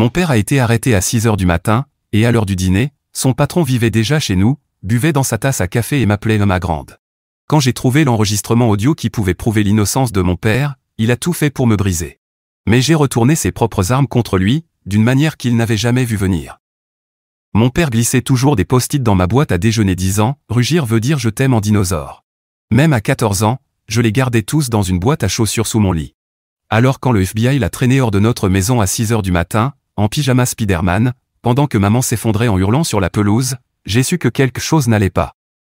Mon père a été arrêté à 6 heures du matin, et à l'heure du dîner, son patron vivait déjà chez nous, buvait dans sa tasse à café et m'appelait ma grande. Quand j'ai trouvé l'enregistrement audio qui pouvait prouver l'innocence de mon père, il a tout fait pour me briser. Mais j'ai retourné ses propres armes contre lui, d'une manière qu'il n'avait jamais vu venir. Mon père glissait toujours des post-it dans ma boîte à déjeuner disant « Rugir veut dire je t'aime en dinosaure ». Même à 14 ans, je les gardais tous dans une boîte à chaussures sous mon lit. Alors quand le FBI l'a traîné hors de notre maison à 6 heures du matin, en pyjama Spider-Man, pendant que maman s'effondrait en hurlant sur la pelouse, j'ai su que quelque chose n'allait pas.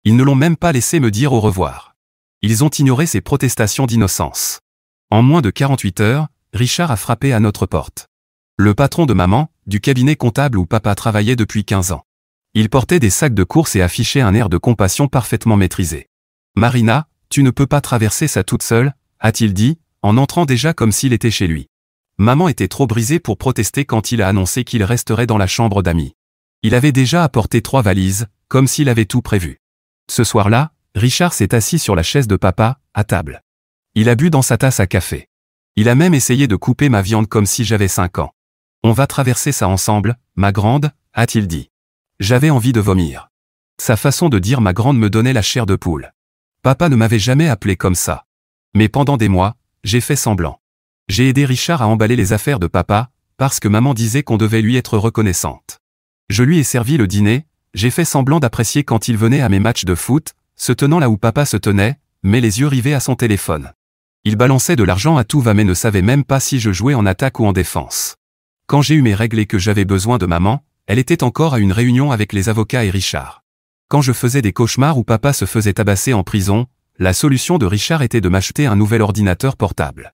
Ils ne l'ont même pas laissé me dire au revoir. Ils ont ignoré ses protestations d'innocence. En moins de 48 heures, Richard a frappé à notre porte. Le patron de maman, du cabinet comptable où papa travaillait depuis 15 ans. Il portait des sacs de course et affichait un air de compassion parfaitement maîtrisé. « Marina, tu ne peux pas traverser ça toute seule », a-t-il dit, en entrant déjà comme s'il était chez lui. Maman était trop brisée pour protester quand il a annoncé qu'il resterait dans la chambre d'amis. Il avait déjà apporté 3 valises, comme s'il avait tout prévu. Ce soir-là, Richard s'est assis sur la chaise de papa, à table. Il a bu dans sa tasse à café. Il a même essayé de couper ma viande comme si j'avais 5 ans. « On va traverser ça ensemble, ma grande », a-t-il dit. J'avais envie de vomir. Sa façon de dire ma grande me donnait la chair de poule. Papa ne m'avait jamais appelé comme ça. Mais pendant des mois, j'ai fait semblant. J'ai aidé Richard à emballer les affaires de papa, parce que maman disait qu'on devait lui être reconnaissante. Je lui ai servi le dîner, j'ai fait semblant d'apprécier quand il venait à mes matchs de foot, se tenant là où papa se tenait, mais les yeux rivés à son téléphone. Il balançait de l'argent à tout va mais ne savait même pas si je jouais en attaque ou en défense. Quand j'ai eu mes règles et que j'avais besoin de maman, elle était encore à une réunion avec les avocats et Richard. Quand je faisais des cauchemars où papa se faisait tabasser en prison, la solution de Richard était de m'acheter un nouvel ordinateur portable.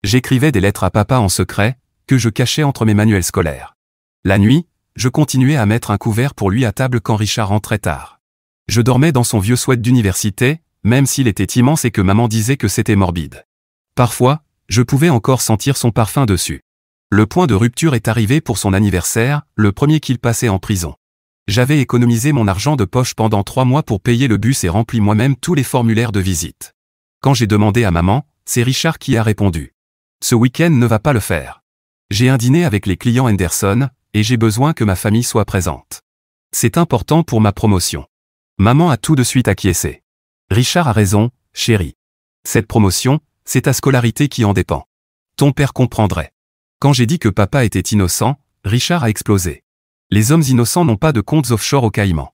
J'écrivais des lettres à papa en secret, que je cachais entre mes manuels scolaires. La nuit, je continuais à mettre un couvert pour lui à table quand Richard rentrait tard. Je dormais dans son vieux sweat d'université, même s'il était immense et que maman disait que c'était morbide. Parfois, je pouvais encore sentir son parfum dessus. Le point de rupture est arrivé pour son anniversaire, le premier qu'il passait en prison. J'avais économisé mon argent de poche pendant 3 mois pour payer le bus et rempli moi-même tous les formulaires de visite. Quand j'ai demandé à maman, c'est Richard qui a répondu. Ce week-end ne va pas le faire. J'ai un dîner avec les clients Henderson, et j'ai besoin que ma famille soit présente. C'est important pour ma promotion. Maman a tout de suite acquiescé. Richard a raison, chérie. Cette promotion, c'est ta scolarité qui en dépend. Ton père comprendrait. Quand j'ai dit que papa était innocent, Richard a explosé. Les hommes innocents n'ont pas de comptes offshore aux Caïmans.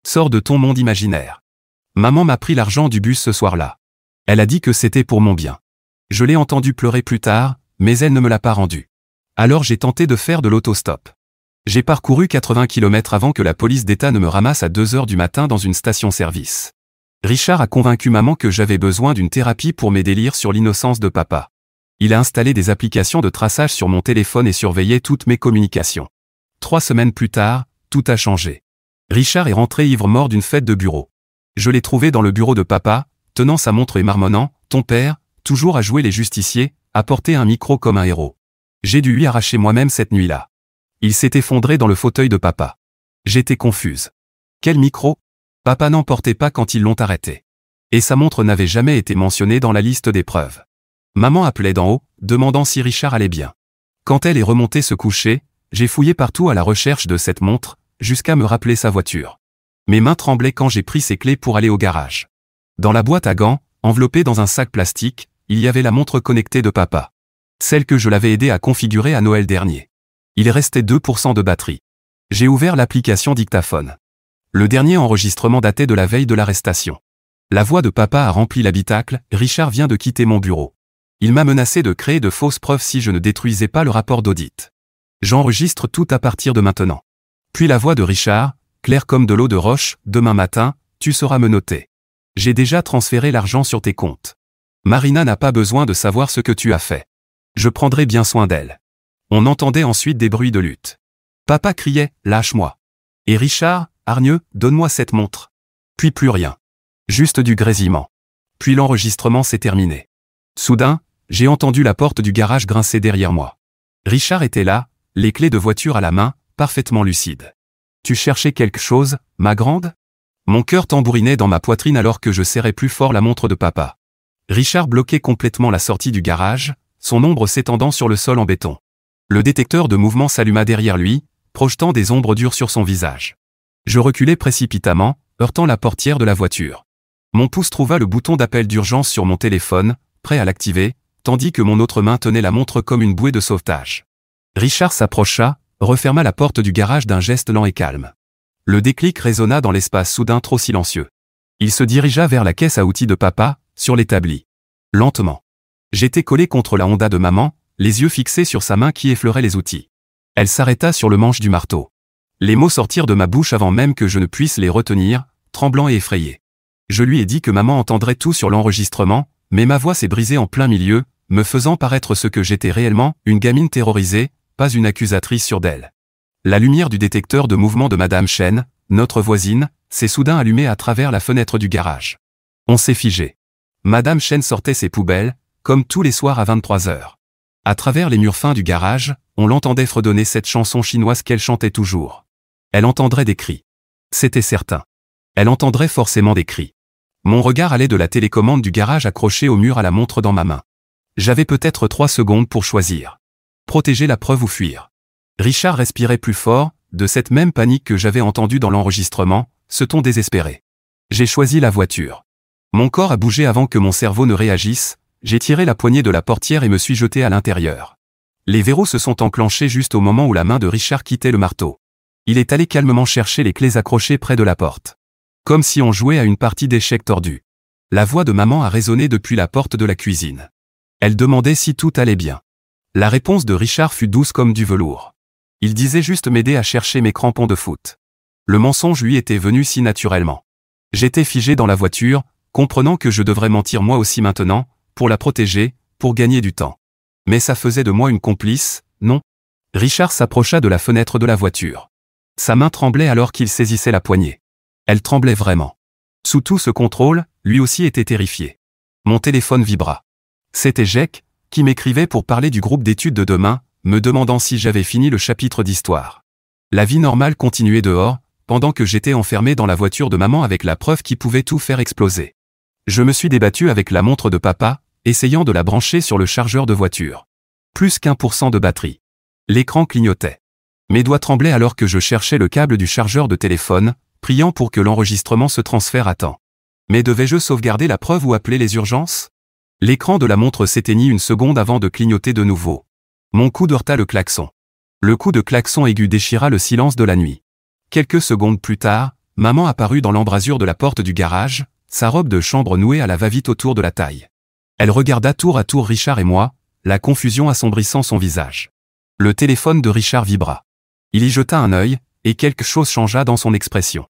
Sors de ton monde imaginaire. Maman m'a pris l'argent du bus ce soir-là. Elle a dit que c'était pour mon bien. Je l'ai entendu pleurer plus tard, mais elle ne me l'a pas rendu. Alors j'ai tenté de faire de l'autostop. J'ai parcouru 80 km avant que la police d'État ne me ramasse à 2 heures du matin dans une station-service. Richard a convaincu maman que j'avais besoin d'une thérapie pour mes délires sur l'innocence de papa. Il a installé des applications de traçage sur mon téléphone et surveillé toutes mes communications. 3 semaines plus tard, tout a changé. Richard est rentré ivre-mort d'une fête de bureau. Je l'ai trouvé dans le bureau de papa, tenant sa montre et marmonnant « Ton père, toujours à jouer les justiciers, a porté un micro comme un héros. » J'ai dû lui arracher moi-même cette nuit-là. Il s'est effondré dans le fauteuil de papa. J'étais confuse. Quel micro? Papa n'en portait pas quand ils l'ont arrêté. Et sa montre n'avait jamais été mentionnée dans la liste des preuves. Maman appelait d'en haut, demandant si Richard allait bien. Quand elle est remontée se coucher, j'ai fouillé partout à la recherche de cette montre, jusqu'à me rappeler sa voiture. Mes mains tremblaient quand j'ai pris ses clés pour aller au garage. Dans la boîte à gants, enveloppée dans un sac plastique, il y avait la montre connectée de papa. Celle que je l'avais aidé à configurer à Noël dernier. Il restait 2% de batterie. J'ai ouvert l'application dictaphone. Le dernier enregistrement datait de la veille de l'arrestation. La voix de papa a rempli l'habitacle, Richard vient de quitter mon bureau. Il m'a menacé de créer de fausses preuves si je ne détruisais pas le rapport d'audit. J'enregistre tout à partir de maintenant. Puis la voix de Richard, claire comme de l'eau de roche, demain matin, tu sauras me noter. J'ai déjà transféré l'argent sur tes comptes. Marina n'a pas besoin de savoir ce que tu as fait. Je prendrai bien soin d'elle. On entendait ensuite des bruits de lutte. Papa criait, lâche-moi. Et Richard, hargneux, donne-moi cette montre. Puis plus rien. Juste du grésillement. Puis l'enregistrement s'est terminé. Soudain, j'ai entendu la porte du garage grincer derrière moi. Richard était là, les clés de voiture à la main, parfaitement lucide. Tu cherchais quelque chose, ma grande? Mon cœur tambourinait dans ma poitrine alors que je serrais plus fort la montre de papa. Richard bloquait complètement la sortie du garage, son ombre s'étendant sur le sol en béton. Le détecteur de mouvement s'alluma derrière lui, projetant des ombres dures sur son visage. Je reculai précipitamment, heurtant la portière de la voiture. Mon pouce trouva le bouton d'appel d'urgence sur mon téléphone, prêt à l'activer, tandis que mon autre main tenait la montre comme une bouée de sauvetage. Richard s'approcha, referma la porte du garage d'un geste lent et calme. Le déclic résonna dans l'espace soudain trop silencieux. Il se dirigea vers la caisse à outils de papa, sur l'établi. Lentement. J'étais collé contre la Honda de maman, les yeux fixés sur sa main qui effleurait les outils. Elle s'arrêta sur le manche du marteau. Les mots sortirent de ma bouche avant même que je ne puisse les retenir, tremblant et effrayé. Je lui ai dit que maman entendrait tout sur l'enregistrement, mais ma voix s'est brisée en plein milieu, me faisant paraître ce que j'étais réellement, une gamine terrorisée, pas une accusatrice sûre d'elle. La lumière du détecteur de mouvement de Madame Chen, notre voisine, s'est soudain allumée à travers la fenêtre du garage. On s'est figé. Madame Chen sortait ses poubelles, comme tous les soirs à 23h. À travers les murs fins du garage, on l'entendait fredonner cette chanson chinoise qu'elle chantait toujours. Elle entendrait des cris. C'était certain. Elle entendrait forcément des cris. Mon regard allait de la télécommande du garage accrochée au mur à la montre dans ma main. J'avais peut-être 3 secondes pour choisir. Protéger la preuve ou fuir. Richard respirait plus fort, de cette même panique que j'avais entendue dans l'enregistrement, ce ton désespéré. J'ai choisi la voiture. Mon corps a bougé avant que mon cerveau ne réagisse, j'ai tiré la poignée de la portière et me suis jeté à l'intérieur. Les verrous se sont enclenchés juste au moment où la main de Richard quittait le marteau. Il est allé calmement chercher les clés accrochées près de la porte. Comme si on jouait à une partie d'échecs tordue. La voix de maman a résonné depuis la porte de la cuisine. Elle demandait si tout allait bien. La réponse de Richard fut douce comme du velours. Il disait juste m'aider à chercher mes crampons de foot. Le mensonge lui était venu si naturellement. J'étais figé dans la voiture, comprenant que je devrais mentir moi aussi maintenant, pour la protéger, pour gagner du temps. Mais ça faisait de moi une complice, non? Richard s'approcha de la fenêtre de la voiture. Sa main tremblait alors qu'il saisissait la poignée. Elle tremblait vraiment. Sous tout ce contrôle, lui aussi était terrifié. Mon téléphone vibra. C'était Jack, qui m'écrivait pour parler du groupe d'études de demain, me demandant si j'avais fini le chapitre d'histoire. La vie normale continuait dehors, pendant que j'étais enfermé dans la voiture de maman avec la preuve qui pouvait tout faire exploser. Je me suis débattu avec la montre de papa, essayant de la brancher sur le chargeur de voiture. Plus qu'1% de batterie. L'écran clignotait. Mes doigts tremblaient alors que je cherchais le câble du chargeur de téléphone, priant pour que l'enregistrement se transfère à temps. Mais devais-je sauvegarder la preuve ou appeler les urgences? L'écran de la montre s'éteignit une seconde avant de clignoter de nouveau. Mon coude heurta le klaxon. Le coup de klaxon aigu déchira le silence de la nuit. Quelques secondes plus tard, maman apparut dans l'embrasure de la porte du garage, sa robe de chambre nouée à la va-vite autour de la taille. Elle regarda tour à tour Richard et moi, la confusion assombrissant son visage. Le téléphone de Richard vibra. Il y jeta un œil, et quelque chose changea dans son expression.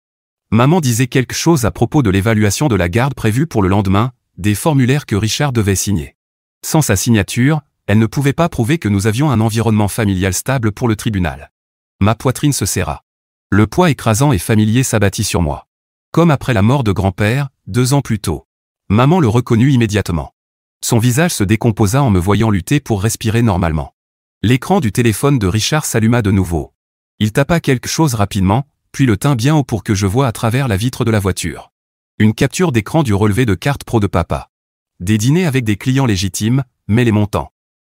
Maman disait quelque chose à propos de l'évaluation de la garde prévue pour le lendemain, des formulaires que Richard devait signer. Sans sa signature, elle ne pouvait pas prouver que nous avions un environnement familial stable pour le tribunal. Ma poitrine se serra. Le poids écrasant et familier s'abattit sur moi. Comme après la mort de grand-père, 2 ans plus tôt. Maman le reconnut immédiatement. Son visage se décomposa en me voyant lutter pour respirer normalement. L'écran du téléphone de Richard s'alluma de nouveau. Il tapa quelque chose rapidement, puis le tint bien haut pour que je voie à travers la vitre de la voiture. Une capture d'écran du relevé de carte pro de papa. Des dîners avec des clients légitimes, mais les montants.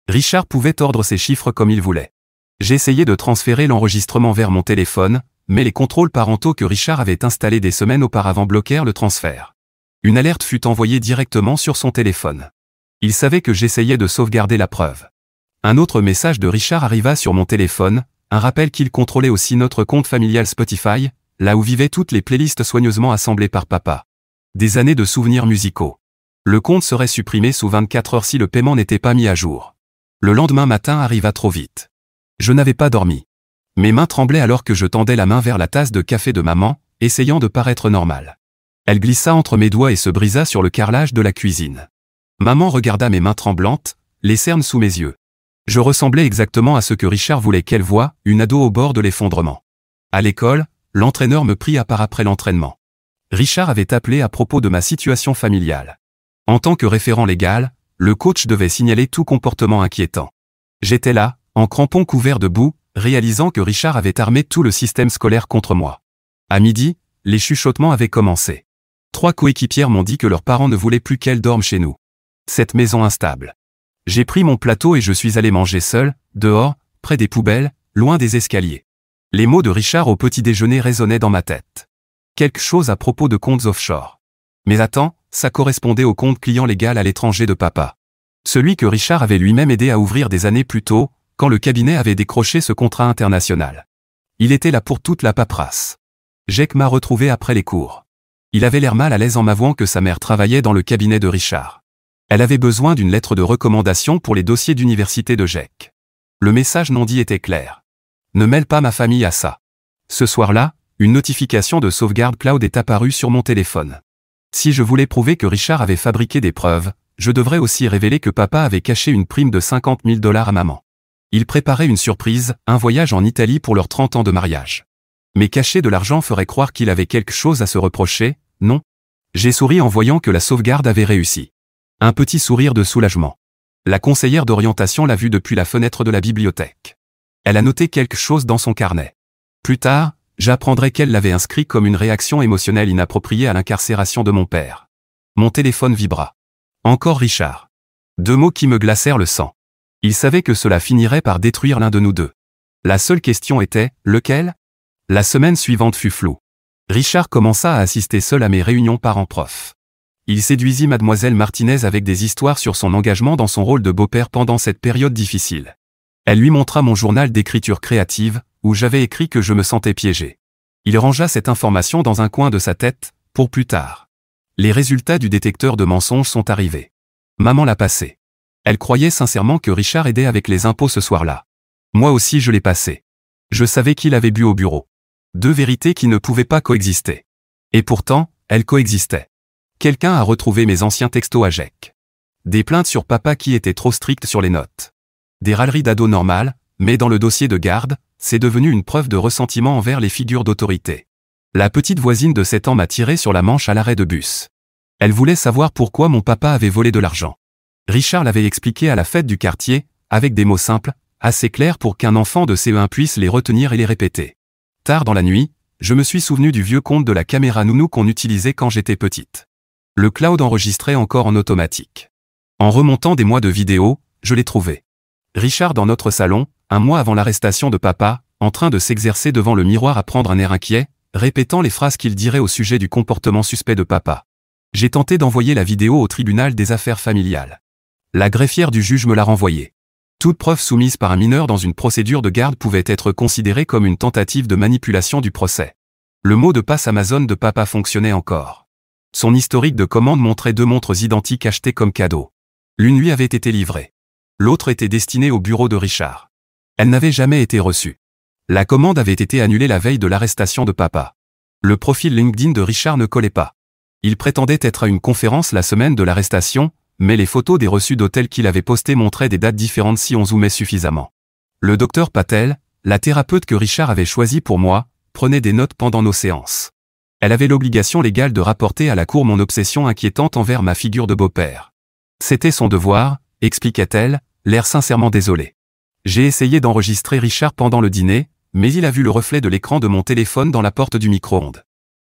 Richard pouvait tordre ses chiffres comme il voulait. J'essayais de transférer l'enregistrement vers mon téléphone, mais les contrôles parentaux que Richard avait installés des semaines auparavant bloquèrent le transfert. Une alerte fut envoyée directement sur son téléphone. Il savait que j'essayais de sauvegarder la preuve. Un autre message de Richard arriva sur mon téléphone, un rappel qu'il contrôlait aussi notre compte familial Spotify, là où vivaient toutes les playlists soigneusement assemblées par papa. Des années de souvenirs musicaux. Le compte serait supprimé sous 24 heures si le paiement n'était pas mis à jour. Le lendemain matin arriva trop vite. Je n'avais pas dormi. Mes mains tremblaient alors que je tendais la main vers la tasse de café de maman, essayant de paraître normal. Elle glissa entre mes doigts et se brisa sur le carrelage de la cuisine. Maman regarda mes mains tremblantes, les cernes sous mes yeux. Je ressemblais exactement à ce que Richard voulait qu'elle voie, une ado au bord de l'effondrement. À l'école, l'entraîneur me prit à part après l'entraînement. Richard avait appelé à propos de ma situation familiale. En tant que référent légal, le coach devait signaler tout comportement inquiétant. J'étais là, en crampons couverts de boue, réalisant que Richard avait armé tout le système scolaire contre moi. À midi, les chuchotements avaient commencé. 3 coéquipières m'ont dit que leurs parents ne voulaient plus qu'elles dorment chez nous. Cette maison instable. J'ai pris mon plateau et je suis allé manger seul, dehors, près des poubelles, loin des escaliers. Les mots de Richard au petit déjeuner résonnaient dans ma tête. Quelque chose à propos de comptes offshore. Mais attends, ça correspondait au compte client légal à l'étranger de papa. Celui que Richard avait lui-même aidé à ouvrir des années plus tôt, quand le cabinet avait décroché ce contrat international. Il était là pour toute la paperasse. Jake m'a retrouvé après les cours. Il avait l'air mal à l'aise en m'avouant que sa mère travaillait dans le cabinet de Richard. Elle avait besoin d'une lettre de recommandation pour les dossiers d'université de Jake. Le message non dit était clair. Ne mêle pas ma famille à ça. Ce soir-là, une notification de sauvegarde cloud est apparue sur mon téléphone. Si je voulais prouver que Richard avait fabriqué des preuves, je devrais aussi révéler que papa avait caché une prime de 50 000 $ à maman. Il préparait une surprise, un voyage en Italie pour leurs 30 ans de mariage. Mais cacher de l'argent ferait croire qu'il avait quelque chose à se reprocher, non? J'ai souri en voyant que la sauvegarde avait réussi. Un petit sourire de soulagement. La conseillère d'orientation l'a vu depuis la fenêtre de la bibliothèque. Elle a noté quelque chose dans son carnet. Plus tard, j'apprendrai qu'elle l'avait inscrit comme une réaction émotionnelle inappropriée à l'incarcération de mon père. Mon téléphone vibra. Encore Richard. 2 mots qui me glacèrent le sang. Il savait que cela finirait par détruire l'un de nous deux. La seule question était, lequel? La semaine suivante fut floue. Richard commença à assister seul à mes réunions parents-prof. Il séduisit mademoiselle Martinez avec des histoires sur son engagement dans son rôle de beau-père pendant cette période difficile. Elle lui montra mon journal d'écriture créative, où j'avais écrit que je me sentais piégé. Il rangea cette information dans un coin de sa tête, pour plus tard. Les résultats du détecteur de mensonges sont arrivés. Maman l'a passé. Elle croyait sincèrement que Richard aidait avec les impôts ce soir-là. Moi aussi je l'ai passé. Je savais qu'il avait bu au bureau. 2 vérités qui ne pouvaient pas coexister. Et pourtant, elles coexistaient. Quelqu'un a retrouvé mes anciens textos à Jake. Des plaintes sur papa qui était trop strict sur les notes. Des râleries d'ado normales, mais dans le dossier de garde, c'est devenu une preuve de ressentiment envers les figures d'autorité. La petite voisine de 7 ans m'a tiré sur la manche à l'arrêt de bus. Elle voulait savoir pourquoi mon papa avait volé de l'argent. Richard l'avait expliqué à la fête du quartier, avec des mots simples, assez clairs pour qu'un enfant de CE1 puisse les retenir et les répéter. Tard dans la nuit, je me suis souvenu du vieux compte de la caméra nounou qu'on utilisait quand j'étais petite. Le cloud enregistrait encore en automatique. En remontant des mois de vidéos, je l'ai trouvé. Richard dans notre salon, un mois avant l'arrestation de papa, en train de s'exercer devant le miroir à prendre un air inquiet, répétant les phrases qu'il dirait au sujet du comportement suspect de papa. J'ai tenté d'envoyer la vidéo au tribunal des affaires familiales. La greffière du juge me l'a renvoyée. Toute preuve soumise par un mineur dans une procédure de garde pouvait être considérée comme une tentative de manipulation du procès. Le mot de passe Amazon de papa fonctionnait encore. Son historique de commande montrait 2 montres identiques achetées comme cadeau. L'une lui avait été livrée. L'autre était destinée au bureau de Richard. Elle n'avait jamais été reçue. La commande avait été annulée la veille de l'arrestation de papa. Le profil LinkedIn de Richard ne collait pas. Il prétendait être à une conférence la semaine de l'arrestation, mais les photos des reçus d'hôtel qu'il avait postés montraient des dates différentes si on zoomait suffisamment. Le docteur Patel, la thérapeute que Richard avait choisie pour moi, prenait des notes pendant nos séances. Elle avait l'obligation légale de rapporter à la cour mon obsession inquiétante envers ma figure de beau-père. C'était son devoir, expliquait-elle, l'air sincèrement désolé. J'ai essayé d'enregistrer Richard pendant le dîner, mais il a vu le reflet de l'écran de mon téléphone dans la porte du micro-ondes.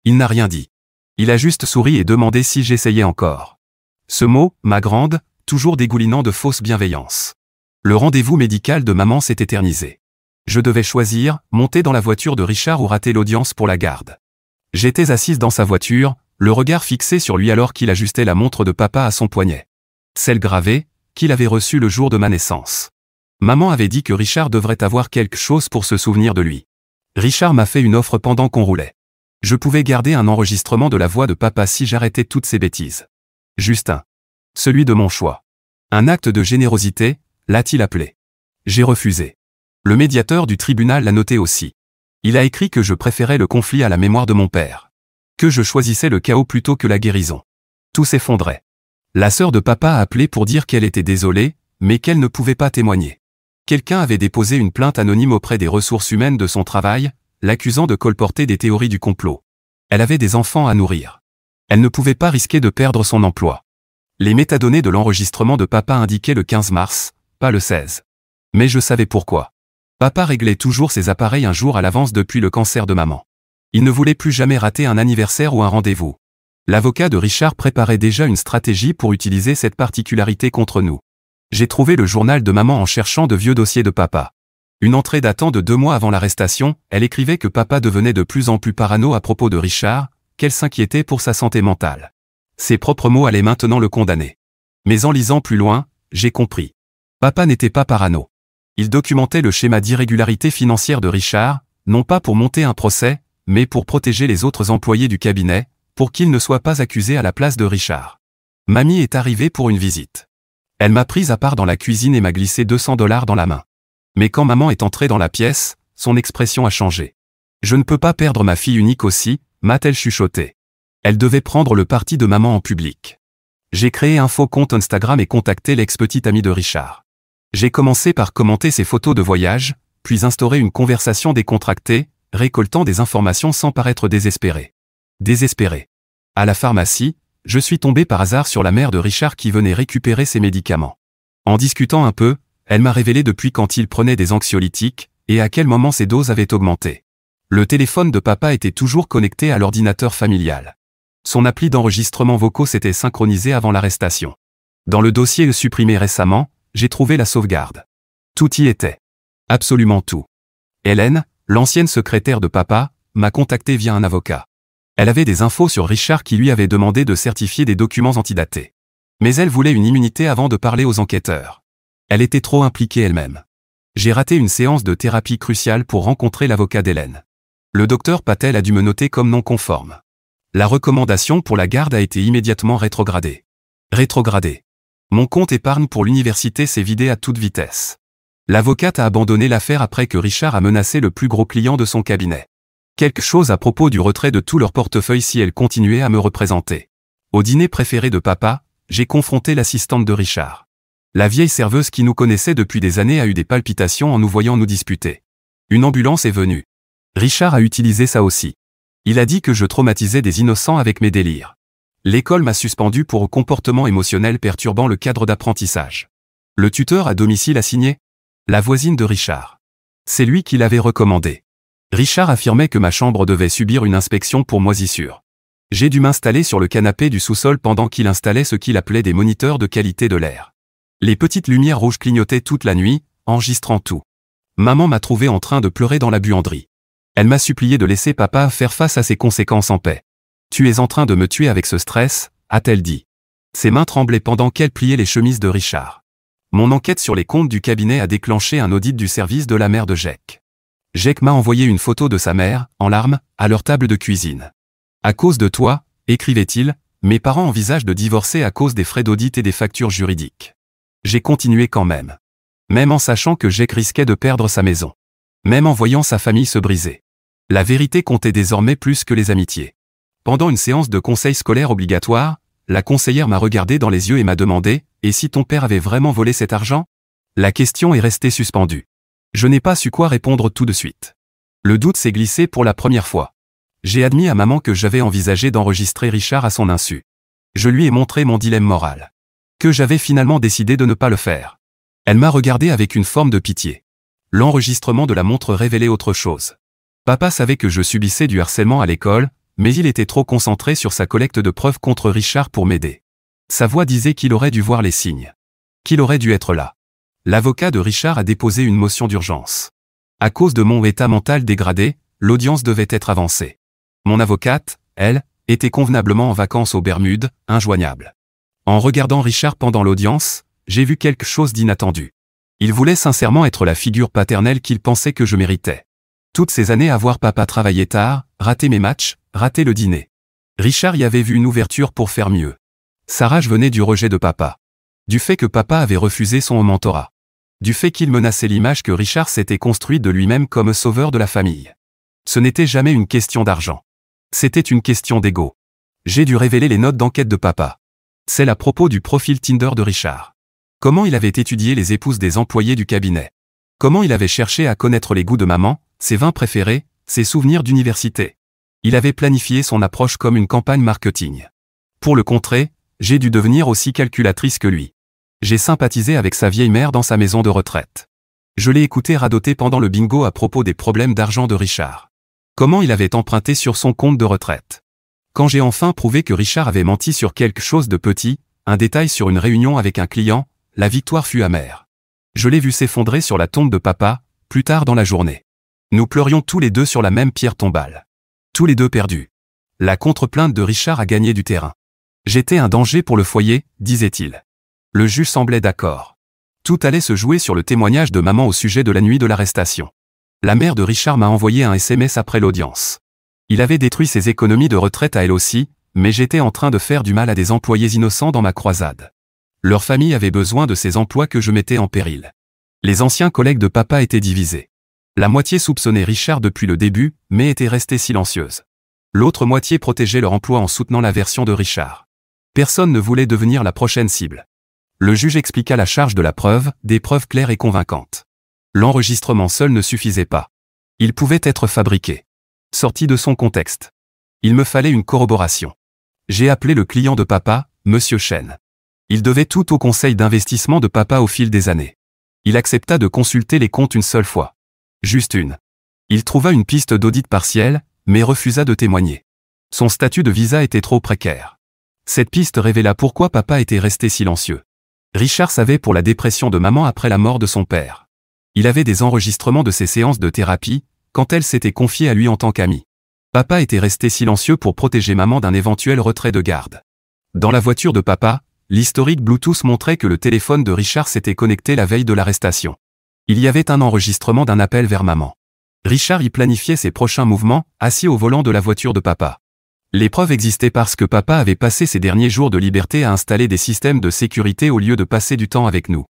Il n'a rien dit. Il a juste souri et demandé si j'essayais encore. Ce mot, ma grande, toujours dégoulinant de fausse bienveillance. Le rendez-vous médical de maman s'est éternisé. Je devais choisir, monter dans la voiture de Richard ou rater l'audience pour la garde. J'étais assise dans sa voiture, le regard fixé sur lui alors qu'il ajustait la montre de papa à son poignet. Celle gravée, qu'il avait reçue le jour de ma naissance. Maman avait dit que Richard devrait avoir quelque chose pour se souvenir de lui. Richard m'a fait une offre pendant qu'on roulait. Je pouvais garder un enregistrement de la voix de papa si j'arrêtais toutes ces bêtises. Justin. Celui de mon choix. Un acte de générosité, l'a-t-il appelé. J'ai refusé. Le médiateur du tribunal l'a noté aussi. Il a écrit que je préférais le conflit à la mémoire de mon père. Que je choisissais le chaos plutôt que la guérison. Tout s'effondrait. La sœur de papa a appelé pour dire qu'elle était désolée, mais qu'elle ne pouvait pas témoigner. Quelqu'un avait déposé une plainte anonyme auprès des ressources humaines de son travail, l'accusant de colporter des théories du complot. Elle avait des enfants à nourrir. Elle ne pouvait pas risquer de perdre son emploi. Les métadonnées de l'enregistrement de papa indiquaient le 15 mars, pas le 16. Mais je savais pourquoi. Papa réglait toujours ses appareils un jour à l'avance depuis le cancer de maman. Il ne voulait plus jamais rater un anniversaire ou un rendez-vous. L'avocat de Richard préparait déjà une stratégie pour utiliser cette particularité contre nous. J'ai trouvé le journal de maman en cherchant de vieux dossiers de papa. Une entrée datant de 2 mois avant l'arrestation, elle écrivait que papa devenait de plus en plus parano à propos de Richard, qu'elle s'inquiétait pour sa santé mentale. Ses propres mots allaient maintenant le condamner. Mais en lisant plus loin, j'ai compris. Papa n'était pas parano. Il documentait le schéma d'irrégularité financière de Richard, non pas pour monter un procès, mais pour protéger les autres employés du cabinet, pour qu'ils ne soient pas accusés à la place de Richard. Mamie est arrivée pour une visite. Elle m'a prise à part dans la cuisine et m'a glissé $200 dans la main. Mais quand maman est entrée dans la pièce, son expression a changé. Je ne peux pas perdre ma fille unique aussi, m'a-t-elle chuchoté. Elle devait prendre le parti de maman en public. J'ai créé un faux compte Instagram et contacté l'ex-petite amie de Richard. J'ai commencé par commenter ses photos de voyage, puis instaurer une conversation décontractée, récoltant des informations sans paraître désespéré. Désespéré. À la pharmacie, je suis tombé par hasard sur la mère de Richard qui venait récupérer ses médicaments. En discutant un peu, elle m'a révélé depuis quand il prenait des anxiolytiques, et à quel moment ses doses avaient augmenté. Le téléphone de papa était toujours connecté à l'ordinateur familial. Son appli d'enregistrement vocaux s'était synchronisé avant l'arrestation. Dans le dossier supprimé récemment, j'ai trouvé la sauvegarde. Tout y était. Absolument tout. Hélène, l'ancienne secrétaire de papa, m'a contacté via un avocat. Elle avait des infos sur Richard qui lui avait demandé de certifier des documents antidatés. Mais elle voulait une immunité avant de parler aux enquêteurs. Elle était trop impliquée elle-même. J'ai raté une séance de thérapie cruciale pour rencontrer l'avocat d'Hélène. Le docteur Patel a dû me noter comme non conforme. La recommandation pour la garde a été immédiatement rétrogradée. Rétrogradée. Mon compte épargne pour l'université s'est vidé à toute vitesse. L'avocate a abandonné l'affaire après que Richard a menacé le plus gros client de son cabinet. Quelque chose à propos du retrait de tout leur portefeuille si elle continuait à me représenter. Au dîner préféré de papa, j'ai confronté l'assistante de Richard. La vieille serveuse qui nous connaissait depuis des années a eu des palpitations en nous voyant nous disputer. Une ambulance est venue. Richard a utilisé ça aussi. Il a dit que je traumatisais des innocents avec mes délires. L'école m'a suspendu pour comportement émotionnel perturbant le cadre d'apprentissage. Le tuteur à domicile a signé. La voisine de Richard. C'est lui qui l'avait recommandé. Richard affirmait que ma chambre devait subir une inspection pour moisissure. J'ai dû m'installer sur le canapé du sous-sol pendant qu'il installait ce qu'il appelait des moniteurs de qualité de l'air. Les petites lumières rouges clignotaient toute la nuit, enregistrant tout. Maman m'a trouvé en train de pleurer dans la buanderie. Elle m'a supplié de laisser papa faire face à ses conséquences en paix. « Tu es en train de me tuer avec ce stress », a-t-elle dit. Ses mains tremblaient pendant qu'elle pliait les chemises de Richard. Mon enquête sur les comptes du cabinet a déclenché un audit du service de la mère de Jake. Jake m'a envoyé une photo de sa mère, en larmes, à leur table de cuisine. « À cause de toi, écrivait-il, mes parents envisagent de divorcer à cause des frais d'audit et des factures juridiques. » J'ai continué quand même. Même en sachant que Jake risquait de perdre sa maison. Même en voyant sa famille se briser. La vérité comptait désormais plus que les amitiés. Pendant une séance de conseil scolaire obligatoire, la conseillère m'a regardé dans les yeux et m'a demandé « Et si ton père avait vraiment volé cet argent ?» La question est restée suspendue. Je n'ai pas su quoi répondre tout de suite. Le doute s'est glissé pour la première fois. J'ai admis à maman que j'avais envisagé d'enregistrer Richard à son insu. Je lui ai montré mon dilemme moral. Que j'avais finalement décidé de ne pas le faire. Elle m'a regardé avec une forme de pitié. L'enregistrement de la montre révélait autre chose. Papa savait que je subissais du harcèlement à l'école, mais il était trop concentré sur sa collecte de preuves contre Richard pour m'aider. Sa voix disait qu'il aurait dû voir les signes. Qu'il aurait dû être là. L'avocat de Richard a déposé une motion d'urgence. À cause de mon état mental dégradé, l'audience devait être avancée. Mon avocate, elle, était convenablement en vacances aux Bermudes, injoignable. En regardant Richard pendant l'audience, j'ai vu quelque chose d'inattendu. Il voulait sincèrement être la figure paternelle qu'il pensait que je méritais. Toutes ces années à voir papa travailler tard, rater mes matchs, rater le dîner. Richard y avait vu une ouverture pour faire mieux. Sa rage venait du rejet de papa. Du fait que papa avait refusé son mentorat. Du fait qu'il menaçait l'image que Richard s'était construit de lui-même comme sauveur de la famille. Ce n'était jamais une question d'argent. C'était une question d'ego. J'ai dû révéler les notes d'enquête de papa. Celles à propos du profil Tinder de Richard. Comment il avait étudié les épouses des employés du cabinet. Comment il avait cherché à connaître les goûts de maman, ses vins préférés, ses souvenirs d'université. Il avait planifié son approche comme une campagne marketing. Pour le contrer, j'ai dû devenir aussi calculatrice que lui. J'ai sympathisé avec sa vieille mère dans sa maison de retraite. Je l'ai écouté radoter pendant le bingo à propos des problèmes d'argent de Richard. Comment il avait emprunté sur son compte de retraite. Quand j'ai enfin prouvé que Richard avait menti sur quelque chose de petit, un détail sur une réunion avec un client, la victoire fut amère. Je l'ai vu s'effondrer sur la tombe de papa, plus tard dans la journée. Nous pleurions tous les deux sur la même pierre tombale. Tous les deux perdus. La contre-plainte de Richard a gagné du terrain. J'étais un danger pour le foyer, disait-il. Le juge semblait d'accord. Tout allait se jouer sur le témoignage de maman au sujet de la nuit de l'arrestation. La mère de Richard m'a envoyé un SMS après l'audience. Il avait détruit ses économies de retraite à elle aussi, mais j'étais en train de faire du mal à des employés innocents dans ma croisade. Leur famille avait besoin de ces emplois que je mettais en péril. Les anciens collègues de papa étaient divisés. La moitié soupçonnait Richard depuis le début, mais était restée silencieuse. L'autre moitié protégeait leur emploi en soutenant la version de Richard. Personne ne voulait devenir la prochaine cible. Le juge expliqua la charge de la preuve, des preuves claires et convaincantes. L'enregistrement seul ne suffisait pas. Il pouvait être fabriqué. Sorti de son contexte. Il me fallait une corroboration. J'ai appelé le client de papa, Monsieur Chen. Il devait tout au conseil d'investissement de papa au fil des années. Il accepta de consulter les comptes une seule fois. Juste une. Il trouva une piste d'audit partiel, mais refusa de témoigner. Son statut de visa était trop précaire. Cette piste révéla pourquoi papa était resté silencieux. Richard savait pour la dépression de maman après la mort de son père. Il avait des enregistrements de ses séances de thérapie, quand elle s'était confiée à lui en tant qu'ami. Papa était resté silencieux pour protéger maman d'un éventuel retrait de garde. Dans la voiture de papa, l'historique Bluetooth montrait que le téléphone de Richard s'était connecté la veille de l'arrestation. Il y avait un enregistrement d'un appel vers maman. Richard y planifiait ses prochains mouvements, assis au volant de la voiture de papa. Les preuves existaient parce que papa avait passé ses derniers jours de liberté à installer des systèmes de sécurité au lieu de passer du temps avec nous.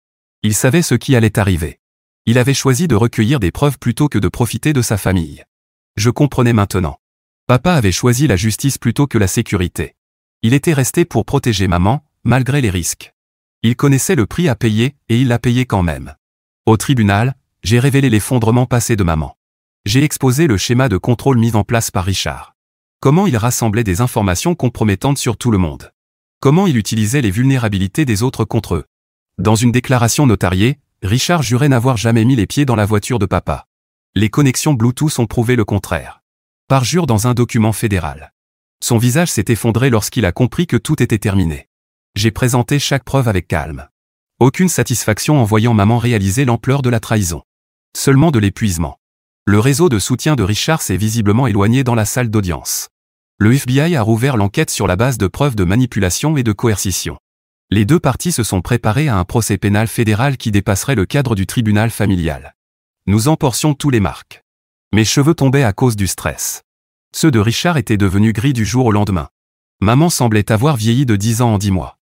Il savait ce qui allait arriver. Il avait choisi de recueillir des preuves plutôt que de profiter de sa famille. Je comprenais maintenant. Papa avait choisi la justice plutôt que la sécurité. Il était resté pour protéger maman, malgré les risques. Il connaissait le prix à payer, et il l'a payé quand même. Au tribunal, j'ai révélé l'effondrement passé de maman. J'ai exposé le schéma de contrôle mis en place par Richard. Comment il rassemblait des informations compromettantes sur tout le monde. Comment il utilisait les vulnérabilités des autres contre eux. Dans une déclaration notariée, Richard jurait n'avoir jamais mis les pieds dans la voiture de papa. Les connexions Bluetooth ont prouvé le contraire. Parjure dans un document fédéral. Son visage s'est effondré lorsqu'il a compris que tout était terminé. J'ai présenté chaque preuve avec calme. Aucune satisfaction en voyant maman réaliser l'ampleur de la trahison. Seulement de l'épuisement. Le réseau de soutien de Richard s'est visiblement éloigné dans la salle d'audience. Le FBI a rouvert l'enquête sur la base de preuves de manipulation et de coercition. Les deux parties se sont préparées à un procès pénal fédéral qui dépasserait le cadre du tribunal familial. Nous emportions tous les marques. Mes cheveux tombaient à cause du stress. Ceux de Richard étaient devenus gris du jour au lendemain. Maman semblait avoir vieilli de 10 ans en 10 mois.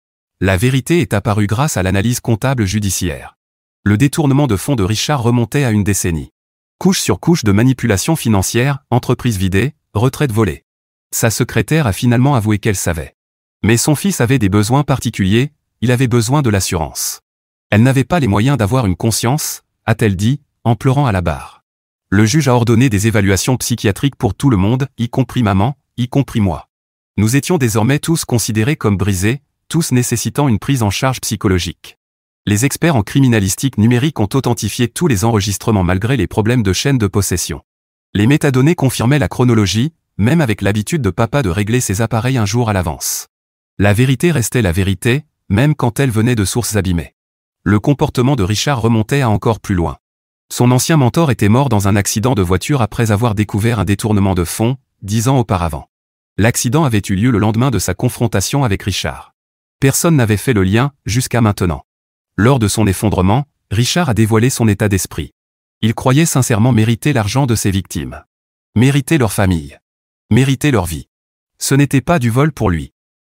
La vérité est apparue grâce à l'analyse comptable judiciaire. Le détournement de fonds de Richard remontait à une décennie. Couche sur couche de manipulation financière, entreprise vidée, retraite volée. Sa secrétaire a finalement avoué qu'elle savait. Mais son fils avait des besoins particuliers, il avait besoin de l'assurance. Elle n'avait pas les moyens d'avoir une conscience, a-t-elle dit, en pleurant à la barre. Le juge a ordonné des évaluations psychiatriques pour tout le monde, y compris maman, y compris moi. Nous étions désormais tous considérés comme brisés, tous nécessitant une prise en charge psychologique. Les experts en criminalistique numérique ont authentifié tous les enregistrements malgré les problèmes de chaîne de possession. Les métadonnées confirmaient la chronologie, même avec l'habitude de papa de régler ses appareils un jour à l'avance. La vérité restait la vérité, même quand elle venait de sources abîmées. Le comportement de Richard remontait à encore plus loin. Son ancien mentor était mort dans un accident de voiture après avoir découvert un détournement de fonds, 10 ans auparavant. L'accident avait eu lieu le lendemain de sa confrontation avec Richard. Personne n'avait fait le lien, jusqu'à maintenant. Lors de son effondrement, Richard a dévoilé son état d'esprit. Il croyait sincèrement mériter l'argent de ses victimes. Mériter leur famille. Mériter leur vie. Ce n'était pas du vol pour lui.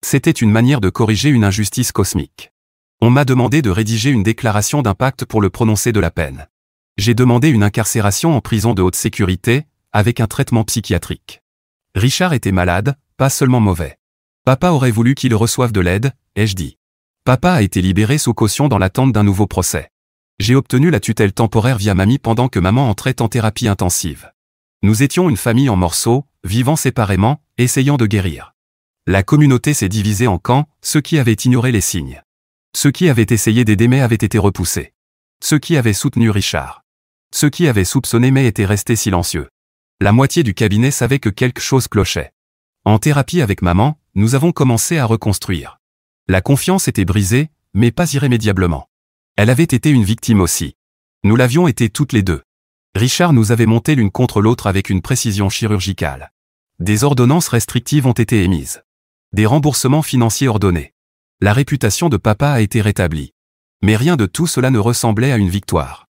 C'était une manière de corriger une injustice cosmique. On m'a demandé de rédiger une déclaration d'impact pour le prononcer de la peine. J'ai demandé une incarcération en prison de haute sécurité, avec un traitement psychiatrique. Richard était malade, pas seulement mauvais. Papa aurait voulu qu'il reçoive de l'aide, ai-je dit. Papa a été libéré sous caution dans l'attente d'un nouveau procès. J'ai obtenu la tutelle temporaire via mamie pendant que maman entrait en thérapie intensive. Nous étions une famille en morceaux, vivant séparément, essayant de guérir. La communauté s'est divisée en camps, ceux qui avaient ignoré les signes. Ceux qui avaient essayé d'aider mais avaient été repoussés. Ceux qui avaient soutenu Richard. Ceux qui avaient soupçonné mais étaient restés silencieux. La moitié du cabinet savait que quelque chose clochait. En thérapie avec maman, nous avons commencé à reconstruire. La confiance était brisée, mais pas irrémédiablement. Elle avait été une victime aussi. Nous l'avions été toutes les deux. Richard nous avait monté l'une contre l'autre avec une précision chirurgicale. Des ordonnances restrictives ont été émises. Des remboursements financiers ordonnés. La réputation de papa a été rétablie. Mais rien de tout cela ne ressemblait à une victoire.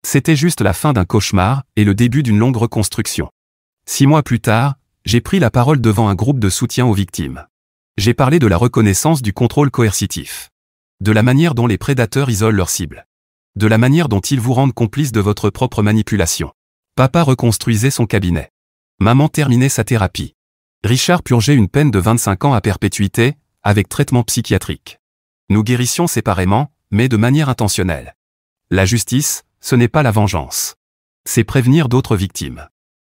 C'était juste la fin d'un cauchemar et le début d'une longue reconstruction. 6 mois plus tard, j'ai pris la parole devant un groupe de soutien aux victimes. J'ai parlé de la reconnaissance du contrôle coercitif. De la manière dont les prédateurs isolent leurs cibles. De la manière dont ils vous rendent complice de votre propre manipulation. Papa reconstruisait son cabinet. Maman terminait sa thérapie. Richard purgeait une peine de 25 ans à perpétuité, avec traitement psychiatrique. Nous guérissions séparément, mais de manière intentionnelle. La justice, ce n'est pas la vengeance. C'est prévenir d'autres victimes.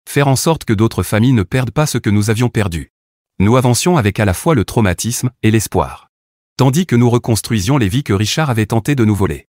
Faire en sorte que d'autres familles ne perdent pas ce que nous avions perdu. Nous avancions avec à la fois le traumatisme et l'espoir. Tandis que nous reconstruisions les vies que Richard avait tenté de nous voler.